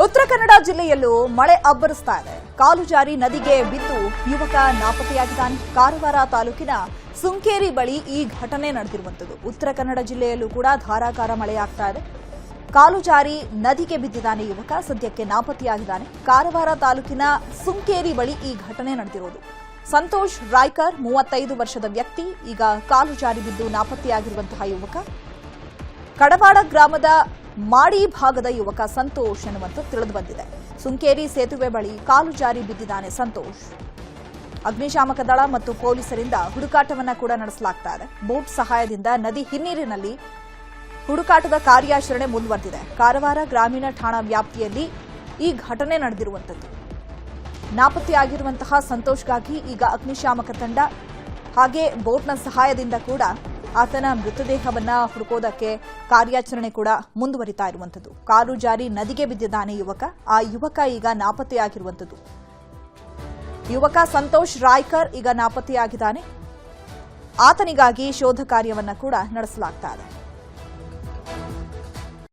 ಉತ್ತರ ಕನ್ನಡ ಜಿಲ್ಲೆಯಲ್ಲೂ ಮಳೆ ಅಬ್ಬರಿಸ್ತಾ ಇದೆ. ಕಾಲು ಜಾರಿ ನದಿಗೆ ಬಿದ್ದು ಯುವಕ ನಾಪತ್ತೆಯಾಗಿದ್ದಾನೆ. ಕಾರವಾರ ತಾಲೂಕಿನ ಸುಂಕೇರಿ ಬಳಿ ಈ ಘಟನೆ ನಡೆದಿರುವಂತದ್ದು. ಉತ್ತರ ಕನ್ನಡ ಜಿಲ್ಲೆಯಲ್ಲೂ ಕೂಡ ಧಾರಾಕಾರ ಮಳೆಯಾಗ್ತಾ ಇದೆ. ಕಾಲು ಜಾರಿ ನದಿಗೆ ಬಿದ್ದಿದ್ದಾನೆ ಯುವಕ, ಸದ್ಯಕ್ಕೆ ನಾಪತ್ತೆಯಾಗಿದ್ದಾನೆ. ಕಾರವಾರ ತಾಲೂಕಿನ ಸುಂಕೇರಿ ಬಳಿ ಈ ಘಟನೆ ನಡೆದಿರೋದು. ಸಂತೋಷ್ ರಾಯ್ಕರ್ 35 ವರ್ಷದ ವ್ಯಕ್ತಿ ಈಗ ಕಾಲು ಜಾರಿ ಬಿದ್ದು ನಾಪತ್ತೆಯಾಗಿರುವಂತಹ ಯುವಕ. ಕಡವಾಡ ಗ್ರಾಮದ ಮಾಡಿ ಭಾಗದ ಯುವಕ ಸಂತೋಷ್ ಎನ್ನುವಂತ ತಿಳಿದು ಬಂದಿದೆ. ಸುಂಕೇರಿ ಸೇತುವೆ ಬಳಿ ಕಾಲು ಜಾರಿ ಬಿದ್ದಿದ್ದಾನೆ ಸಂತೋಷ್. ಅಗ್ನಿಶಾಮಕ ದಳ ಮತ್ತು ಪೊಲೀಸರಿಂದ ಹುಡುಕಾಟವನ್ನ ಕೂಡ ನಡೆಸಲಾಗ್ತಾ ಇದೆ. ಬೋಟ್ ಸಹಾಯದಿಂದ ನದಿ ಹಿನ್ನೀರಿನಲ್ಲಿ ಹುಡುಕಾಟದ ಕಾರ್ಯಾಚರಣೆ ಮುಂದುವರೆದಿದೆ. ಕಾರವಾರ ಗ್ರಾಮೀಣ ಠಾಣಾ ವ್ಯಾಪ್ತಿಯಲ್ಲಿ ಈ ಘಟನೆ ನಡೆದಿರುವಂತದ್ದು. ನಾಪತ್ತೆಯಾಗಿರುವಂತಹ ಸಂತೋಷ್ಗಾಗಿ ಈಗ ಅಗ್ನಿಶಾಮಕ ತಂಡ ಹಾಗೆ ಬೋಟ್ನ ಸಹಾಯದಿಂದ ಕೂಡ ಆತನ ಮೃತದೇಹವನ್ನ ಹುಡುಕೋದಕ್ಕೆ ಕಾರ್ಯಾಚರಣೆ ಕೂಡ ಮುಂದುವರಿತಾ ಇರುವಂತದ್ದು. ಕಾಲು ಜಾರಿ ನದಿಗೆ ಬಿದ್ದಿದ್ದಾನೆ ಯುವಕ. ಆ ಯುವಕ ಈಗ ನಾಪತ್ತೆಯಾಗಿರುವಂತದ್ದು. ಯುವಕ ಸಂತೋಷ್ ರಾಯ್ಕರ್ ಈಗ ನಾಪತ್ತೆಯಾಗಿದ್ದಾನೆ. ಆತನಿಗಾಗಿ ಶೋಧ ಕಾರ್ಯವನ್ನ ಕೂಡ ನಡೆಸಲಾಗ್ತಾ ಇದೆ.